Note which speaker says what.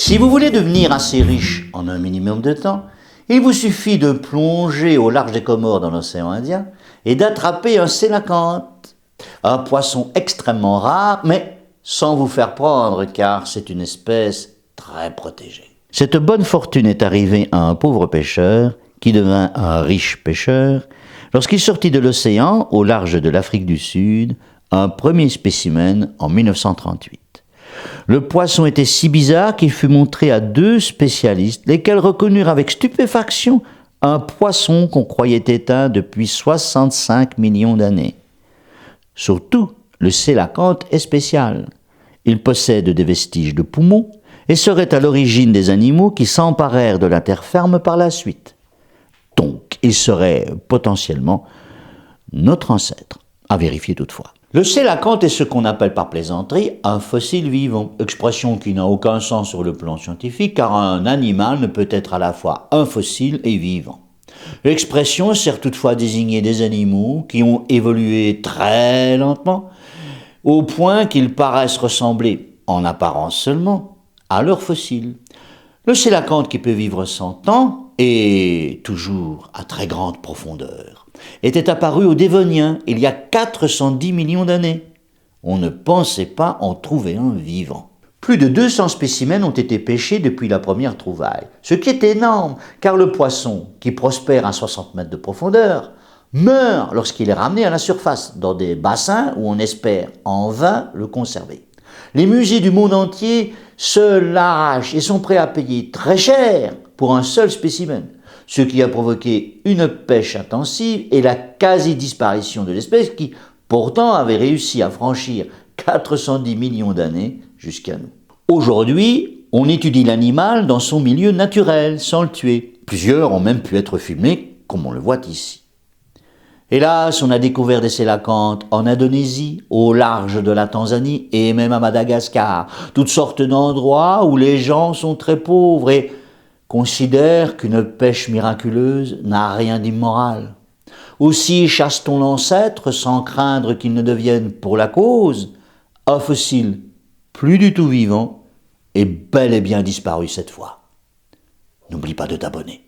Speaker 1: Si vous voulez devenir assez riche en un minimum de temps, il vous suffit de plonger au large des Comores dans l'océan Indien et d'attraper un sélacanthe, un poisson extrêmement rare, mais sans vous faire prendre car c'est une espèce très protégée. Cette bonne fortune est arrivée à un pauvre pêcheur qui devint un riche pêcheur lorsqu'il sortit de l'océan au large de l'Afrique du Sud un premier spécimen en 1938. Le poisson était si bizarre qu'il fut montré à 2 spécialistes, lesquels reconnurent avec stupéfaction un poisson qu'on croyait éteint depuis 65 millions d'années. Surtout, le sélacanthe est spécial. Il possède des vestiges de poumons et serait à l'origine des animaux qui s'emparèrent de la terre ferme par la suite. Donc, il serait potentiellement notre ancêtre, à vérifier toutefois. Le sélacanthe est ce qu'on appelle par plaisanterie un fossile vivant, expression qui n'a aucun sens sur le plan scientifique car un animal ne peut être à la fois un fossile et vivant. L'expression sert toutefois à désigner des animaux qui ont évolué très lentement au point qu'ils paraissent ressembler, en apparence seulement, à leurs fossiles. Le sélacanthe qui peut vivre 100 ans et toujours à très grande profondeur était apparu au Dévonien il y a 410 millions d'années. On ne pensait pas en trouver un vivant. Plus de 200 spécimens ont été pêchés depuis la première trouvaille, ce qui est énorme car le poisson, qui prospère à 60 mètres de profondeur, meurt lorsqu'il est ramené à la surface dans des bassins où on espère en vain le conserver. Les musées du monde entier se l'arrachent et sont prêts à payer très cher pour un seul spécimen, ce qui a provoqué une pêche intensive et la quasi-disparition de l'espèce qui, pourtant, avait réussi à franchir 410 millions d'années jusqu'à nous. Aujourd'hui, on étudie l'animal dans son milieu naturel, sans le tuer. Plusieurs ont même pu être filmés, comme on le voit ici. Hélas, on a découvert des sélacanthes en Indonésie, au large de la Tanzanie et même à Madagascar, toutes sortes d'endroits où les gens sont très pauvres et considèrent qu'une pêche miraculeuse n'a rien d'immoral. Aussi chasse-t-on l'ancêtre sans craindre qu'il ne devienne pour la cause un fossile plus du tout vivant et bel et bien disparu cette fois. N'oublie pas de t'abonner.